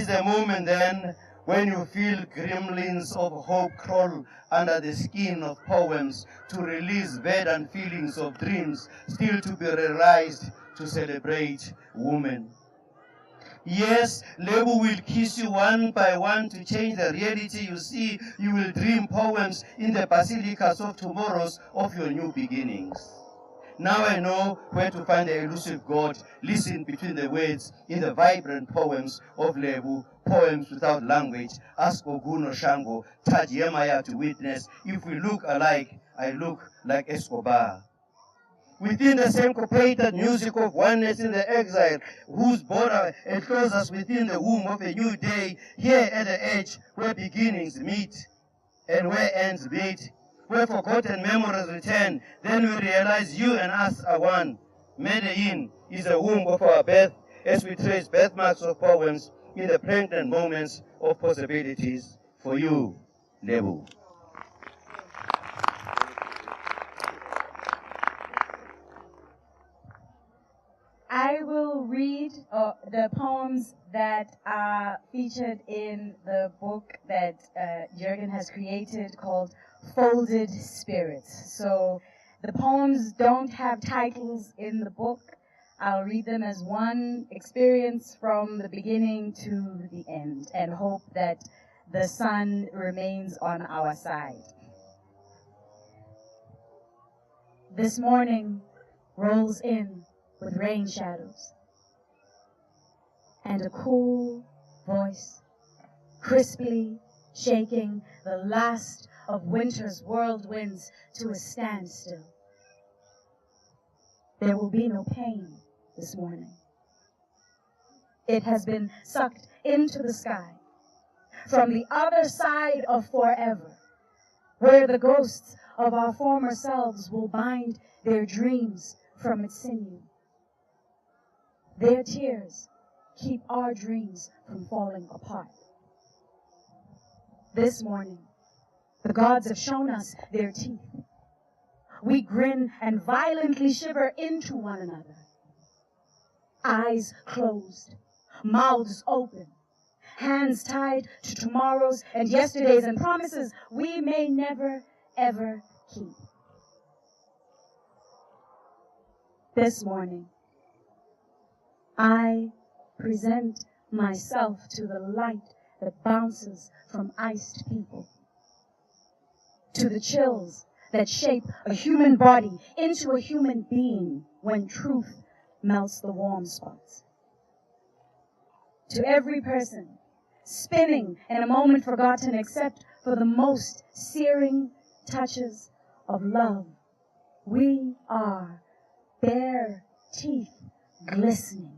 is the moment then when you feel gremlins of hope crawl under the skin of poems to release verdant feelings of dreams still to be realized to celebrate women. Yes, Lebo will kiss you one by one to change the reality you see. You will dream poems in the basilicas of tomorrows of your new beginnings. Now I know where to find the elusive God. Listen between the words in the vibrant poems of Lebo, poems without language. Ask Ogun or Shango, touch Yemaya to witness. If we look alike, I look like Escobar. Within the syncopated music of oneness in the exile, whose border encloses us within the womb of a new day, here at the edge where beginnings meet and where ends meet, where forgotten memories return, then we realize you and us are one. Medellin is the womb of our birth as we trace birthmarks of poems in the pregnant moments of possibilities for you, Lebo. I will read the poems that are featured in the book that Jürgen has created called Folded Spirits. So the poems don't have titles in the book. I'll read them as one experience from the beginning to the end and hope that the sun remains on our side. This morning rolls in with rain shadows and a cool voice crisply shaking the last of winter's whirlwinds to a standstill. There will be no pain this morning. It has been sucked into the sky from the other side of forever, where the ghosts of our former selves will bind their dreams from its sinew. Their tears keep our dreams from falling apart. This morning, the gods have shown us their teeth. We grin and violently shiver into one another. Eyes closed, mouths open, hands tied to tomorrows and yesterdays and promises we may never, ever keep. This morning, I present myself to the light that bounces from iced people, to the chills that shape a human body into a human being when truth melts the warm spots. To every person spinning in a moment forgotten except for the most searing touches of love, we are bare teeth glistening.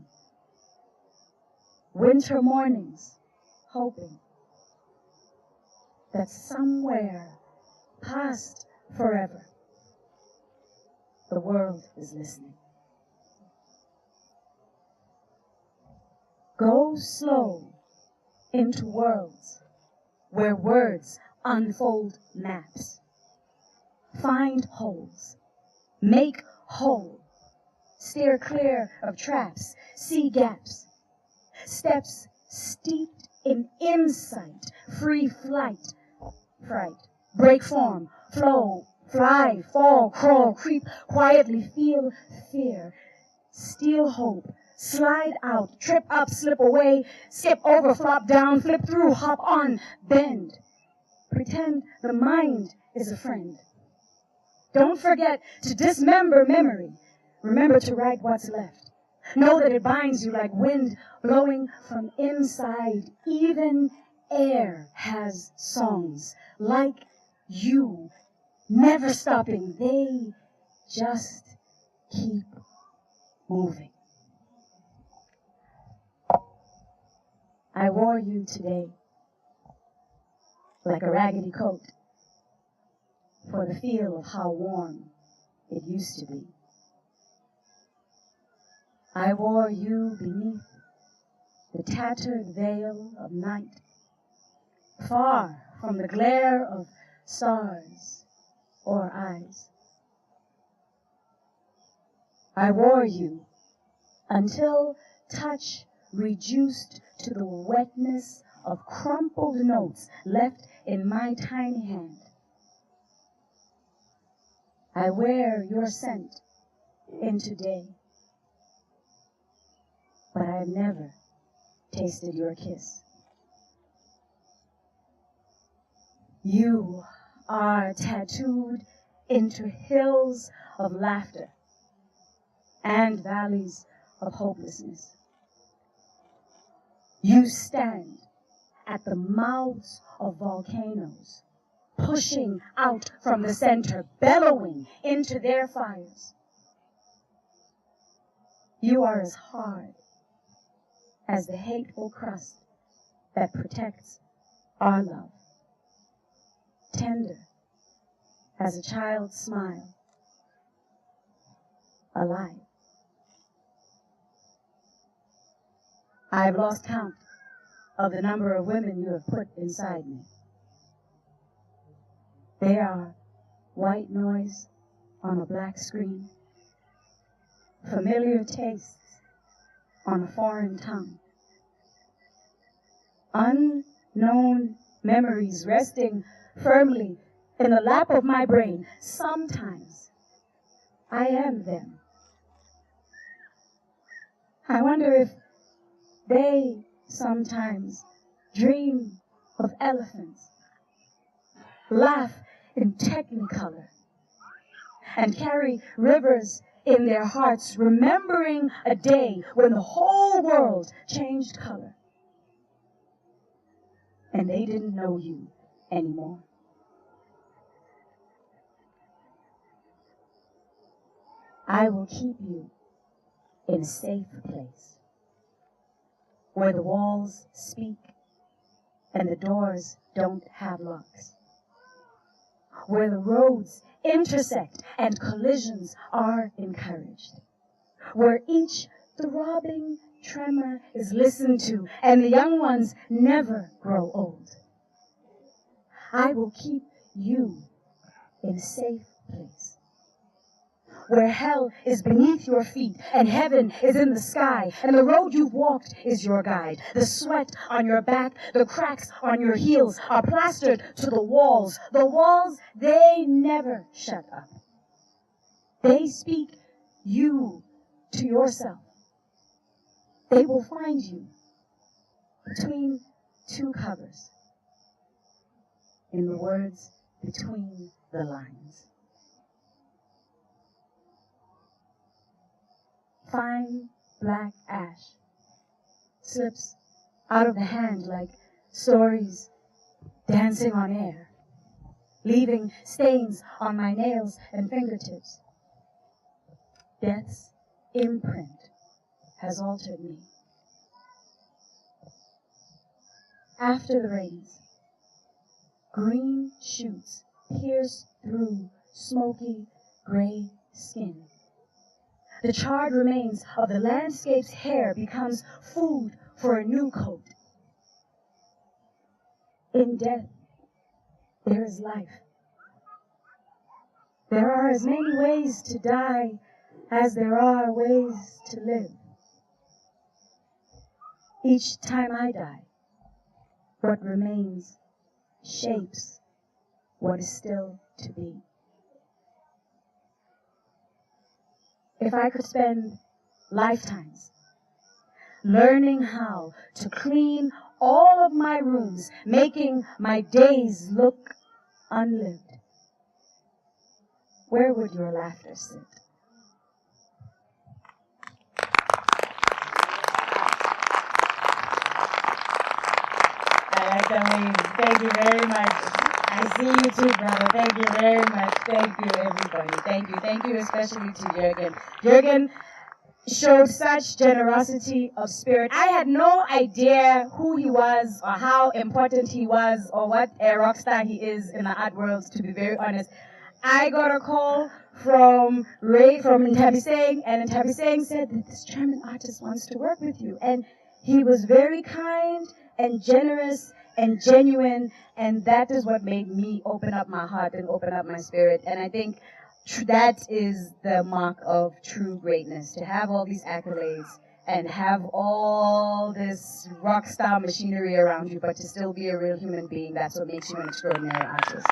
Winter mornings, hoping that somewhere past forever, the world is listening. Go slow into worlds where words unfold maps. Find holes, make whole, steer clear of traps, see gaps. Steps steeped in insight, free flight, fright, break form, flow, fly, fall, crawl, creep, quietly feel fear, steal hope, slide out, trip up, slip away, skip over, flop down, flip through, hop on, bend. Pretend the mind is a friend. Don't forget to dismember memory. Remember to write what's left. Know that it binds you like wind blowing from inside. Even air has songs like you, never stopping. They just keep moving. I wore you today like a raggedy coat for the feel of how warm it used to be. I wore you beneath the tattered veil of night, far from the glare of stars or eyes. I wore you until touch reduced to the wetness of crumpled notes left in my tiny hand. I wear your scent into day, but I've never tasted your kiss. You are tattooed into hills of laughter and valleys of hopelessness. You stand at the mouths of volcanoes, pushing out from the center, bellowing into their fires. You are as hard as the hateful crust that protects our love, tender as a child's smile, alive. I've lost count of the number of women you have put inside me. They are white noise on a black screen, familiar tastes on a foreign tongue, unknown memories resting firmly in the lap of my brain. Sometimes I am them. I wonder if they sometimes dream of elephants, laugh in technicolor, and carry rivers in their hearts, remembering a day when the whole world changed color and they didn't know you anymore. I will keep you in a safe place where the walls speak and the doors don't have locks, where the roads intersect and collisions are encouraged, where each throbbing tremor is listened to and the young ones never grow old. I will keep you in a safe place where hell is beneath your feet and heaven is in the sky, and the road you've walked is your guide. The sweat on your back, the cracks on your heels are plastered to the walls. The walls, they never shut up. They speak you to yourself. They will find you between two covers, in the words between the lines. Fine black ash slips out of the hand like stories dancing on air, leaving stains on my nails and fingertips. Death's imprint has altered me. After the rains, green shoots pierce through smoky gray skin. The charred remains of the landscape's hair becomes food for a new coat. In death, there is life. There are as many ways to die as there are ways to live. Each time I die, what remains shapes what is still to be. If I could spend lifetimes learning how to clean all of my rooms, making my days look unlived, where would your laughter sit? I like that way. Thank you very much. I see you too, brother. Thank you very much. Thank you, everybody. Thank you. Thank you especially to Jürgen. Jürgen showed such generosity of spirit. I had no idea who he was or how important he was or what a rock star he is in the art world, to be very honest. I got a call from Ray from Ntabiseng, and Ntabiseng said that this German artist wants to work with you. And he was very kind and generous and genuine, and that is what made me open up my heart and open up my spirit. And I think that is the mark of true greatness, to have all these accolades and have all this rock star machinery around you, but to still be a real human being. That's what makes you an extraordinary artist.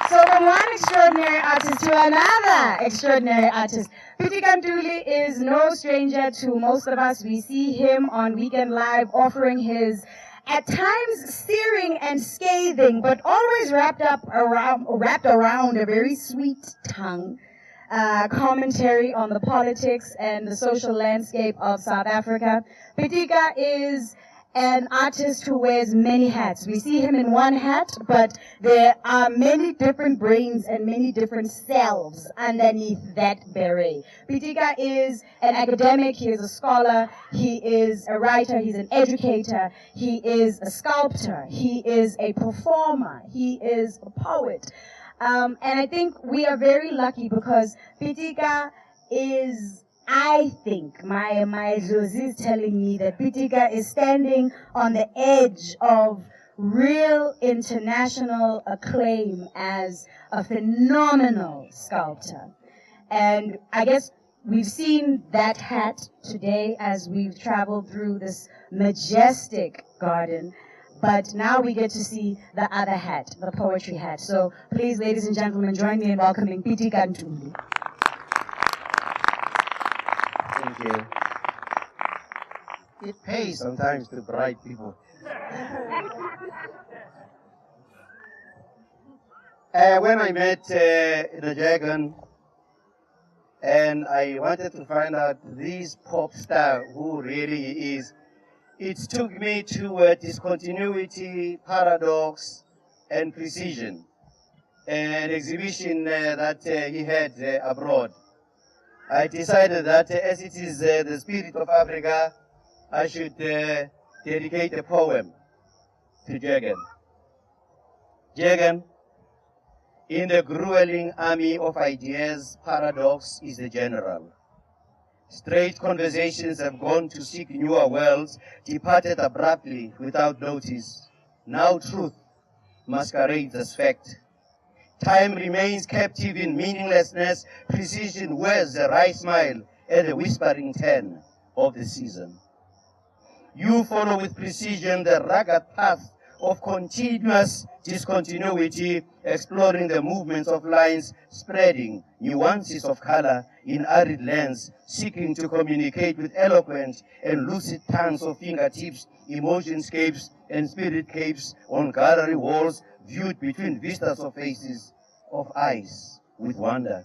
So from one extraordinary artist to another extraordinary artist, Pitika Ntuli is no stranger to most of us. We see him on Weekend Live offering his, at times, searing and scathing, but always wrapped around a very sweet tongue commentary on the politics and the social landscape of South Africa. Pitika is an artist who wears many hats. We see him in one hat, but there are many different brains and many different selves underneath that beret. Pitika is an academic, he is a scholar, he is a writer, he's an educator, he is a sculptor, he is a performer, he is a poet. And I think we are very lucky because Pitika is, I think, my Josie is telling me that Pitika is standing on the edge of real international acclaim as a phenomenal sculptor. And I guess we've seen that hat today as we've traveled through this majestic garden. But now we get to see the other hat, the poetry hat. So please, ladies and gentlemen, join me in welcoming Pitika Ntuli. Thank you. It pays sometimes to bribe people. When I met the Jürgen, and I wanted to find out this pop star who really he is, it took me to discontinuity, paradox, and precision, an exhibition that he had abroad. I decided that as it is the spirit of Africa, I should dedicate a poem to Jürgen. Jürgen, in the grueling army of ideas, paradox is the general. Straight conversations have gone to seek newer worlds, departed abruptly without notice. Now truth masquerades as fact. Time remains captive in meaninglessness. Precision wears the wry smile at the whispering turn of the season. You follow with precision the rugged path of continuous discontinuity, exploring the movements of lines, spreading nuances of color in arid lands, seeking to communicate with eloquent and lucid tongues of fingertips, emotionscapes and spirit capes on gallery walls, viewed between vistas of faces, of eyes with wonder.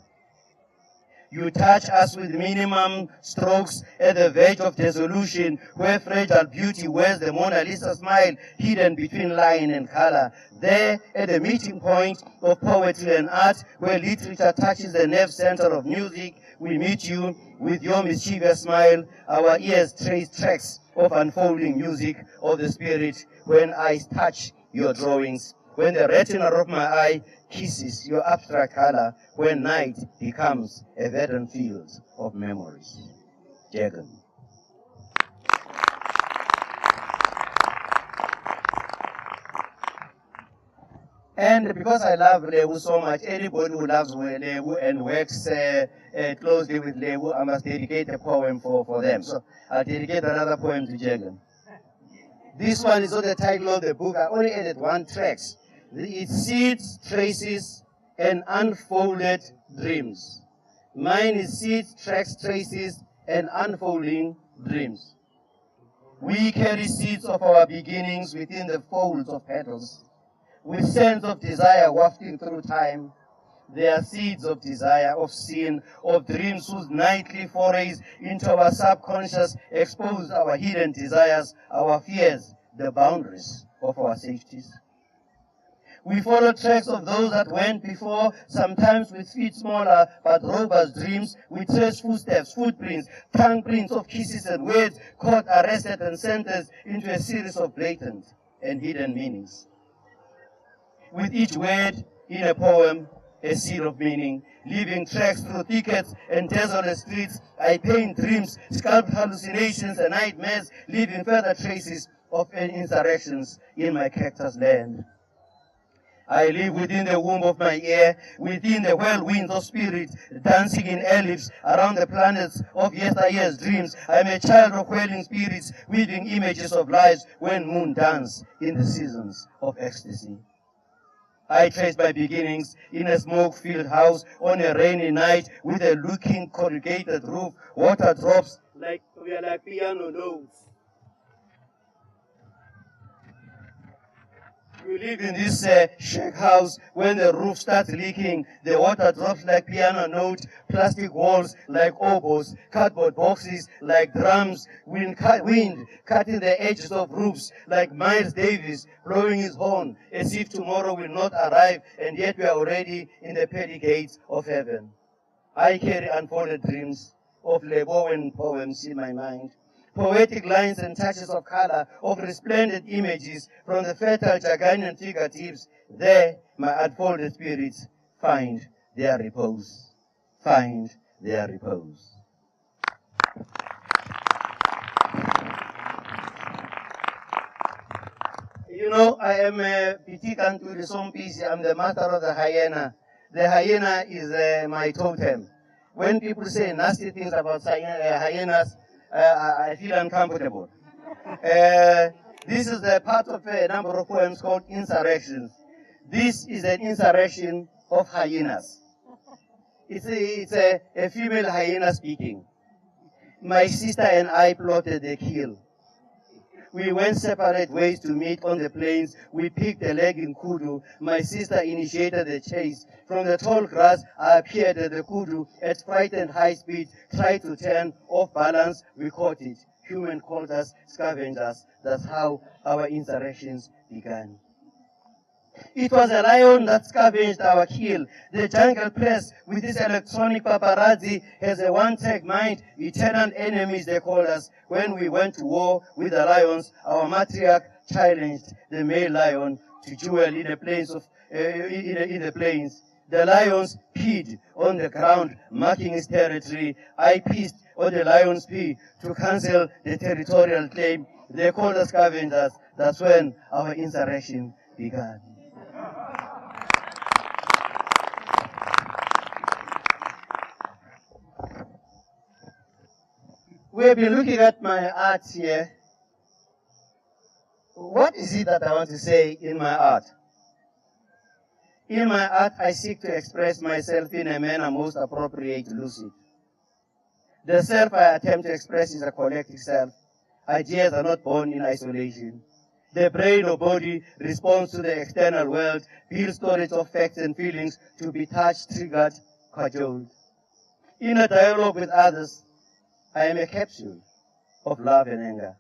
You touch us with minimum strokes at the verge of dissolution, where fragile beauty wears the Mona Lisa smile hidden between line and color. There, at the meeting point of poetry and art, where literature touches the nerve center of music, we meet you with your mischievous smile. Our ears trace tracks of unfolding music of the spirit when eyes touch your drawings, when the retina of my eye kisses your abstract color, when night becomes a verdant field of memories. Jürgen. And because I love Lebo so much, anybody who loves Lebo and works closely with Lebo, I must dedicate a poem for them. So I'll dedicate another poem to Jürgen. This one is not the title of the book. I only added one track. It's Seeds, Traces, and Unfolded Dreams. Mine is Seeds, Tracks, Traces, and Unfolding Dreams. We carry seeds of our beginnings within the folds of petals, with sense of desire wafting through time. They are seeds of desire, of sin, of dreams whose nightly forays into our subconscious expose our hidden desires, our fears, the boundaries of our safeties. We follow tracks of those that went before, sometimes with feet smaller, but robust dreams. We trace footsteps, footprints, tongue prints of kisses and words, caught, arrested, and sentenced into a series of blatant and hidden meanings. With each word in a poem, a seed of meaning, leaving tracks through thickets and desolate streets. I paint dreams, sculpt hallucinations and nightmares, leaving further traces of insurrections in my cactus land. I live within the womb of my ear, within the whirlwinds of spirit, dancing in ellipse around the planets of yesteryear's dreams. I am a child of whirling spirits, weaving images of lives when moon dance in the seasons of ecstasy. I trace my beginnings in a smoke-filled house on a rainy night with a looking corrugated roof, water drops like piano notes. You live in this shack house. When the roof starts leaking, the water drops like piano notes, plastic walls like oboes, cardboard boxes like drums, wind cutting the edges of roofs like Miles Davis blowing his horn as if tomorrow will not arrive, and yet we are already in the pearly gates of heaven. I carry unfolded dreams of Lebo and poems in my mind. Poetic lines and touches of color, of resplendent images from the fertile Jaganian figuratives. There, my unfolded spirits find their repose. Find their repose. You know, I am a Pitika Ntuli Sompisi. I'm the master of the hyena. The hyena is my totem. When people say nasty things about hyenas, I feel uncomfortable. This is the part of a number of poems called insurrections. This is an insurrection of hyenas. It's a female hyena speaking. My sister and I plotted the kill. We went separate ways to meet on the plains. We picked a leg in Kudu. My sister initiated the chase. From the tall grass, I appeared at the Kudu at frightened high speed, tried to turn off balance. We caught it. Human called us scavengers. That's how our insurrections began. It was a lion that scavenged our kill. The jungle press with this electronic paparazzi has a one-tag mind. Eternal enemies, they called us. When we went to war with the lions, our matriarch challenged the male lion to duel in the plains in the plains. The lions peed on the ground, marking his territory. I pissed on the lion's pee to cancel the territorial claim. They called us scavengers. That's when our insurrection began. We've been looking at my art here. What is it that I want to say in my art? In my art, I seek to express myself in a manner most appropriate to lucid. The self I attempt to express is a collective self. Ideas are not born in isolation. The brain or body responds to the external world, builds storage of facts and feelings to be touched, triggered, cajoled. In a dialogue with others, I am a capsule of love and anger,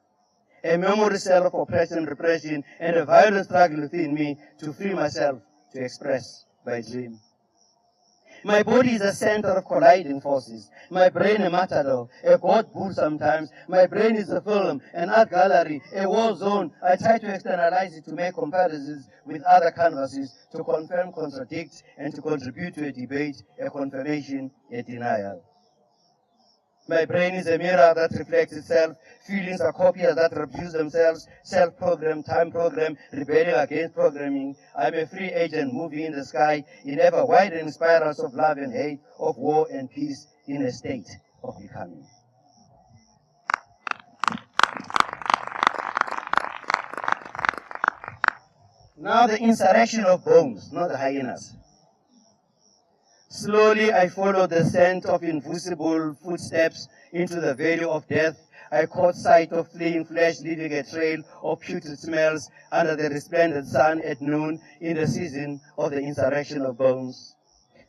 a memory cell of oppression and repression, and a violent struggle within me to free myself to express my dream. My body is a center of colliding forces. My brain a matador, a god bull sometimes. My brain is a film, an art gallery, a war zone. I try to externalize it to make comparisons with other canvases, to confirm, contradict, and to contribute to a debate, a confirmation, a denial. My brain is a mirror that reflects itself. Feelings are copiers that reproduce themselves. Self-program, time program, rebelling against programming. I'm a free agent moving in the sky in ever-widening spirals of love and hate, of war and peace in a state of becoming. Now the insurrection of bones, not the hyenas. Slowly I followed the scent of invisible footsteps into the valley of death. I caught sight of fleeing flesh leaving a trail of putrid smells under the resplendent sun at noon in the season of the insurrection of bones.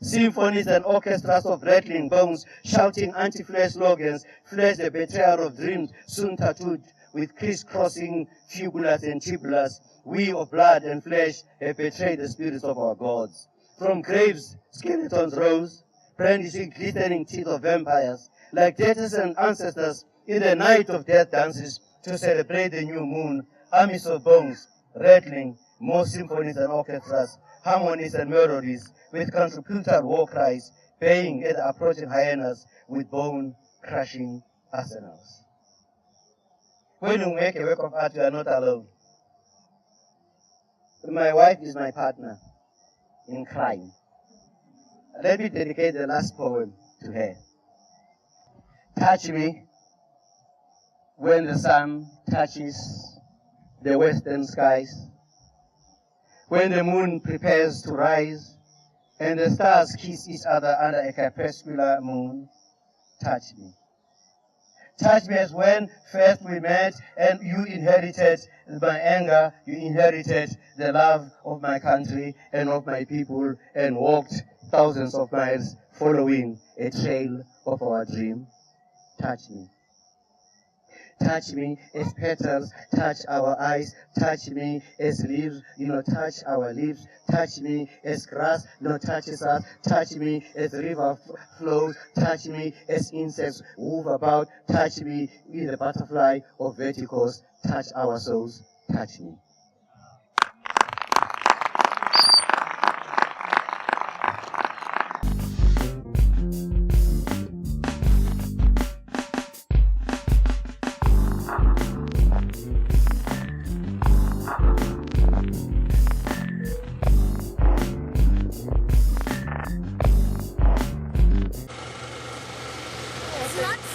Symphonies and orchestras of rattling bones shouting anti-flesh slogans, flesh the betrayal of dreams, soon tattooed with crisscrossing fibulas and tibulas. We of blood and flesh have betrayed the spirits of our gods. From graves, skeletons rose, brandishing glittering teeth of vampires, like debtors and ancestors in the night of death dances to celebrate the new moon. Armies of bones, rattling, more symphonies and orchestras, harmonies and melodies, with contrapuntal war cries, baying at the approaching hyenas with bone-crushing arsenals. When you make a work of art, you are not alone. My wife is my partner. in crime. Let me dedicate the last poem to her. Touch me when the sun touches the western skies, when the moon prepares to rise and the stars kiss each other under a crepuscular moon. Touch me. Touch me as when first we met and you inherited my anger, you inherited the love of my country and of my people and walked thousands of miles following a trail of our dream. Touch me. Touch me as petals touch our eyes. Touch me as leaves, touch our lips. Touch me as grass, touches us. Touch me as river flows. Touch me as insects move about. Touch me with the butterfly of verticals. Touch our souls. Touch me. It's not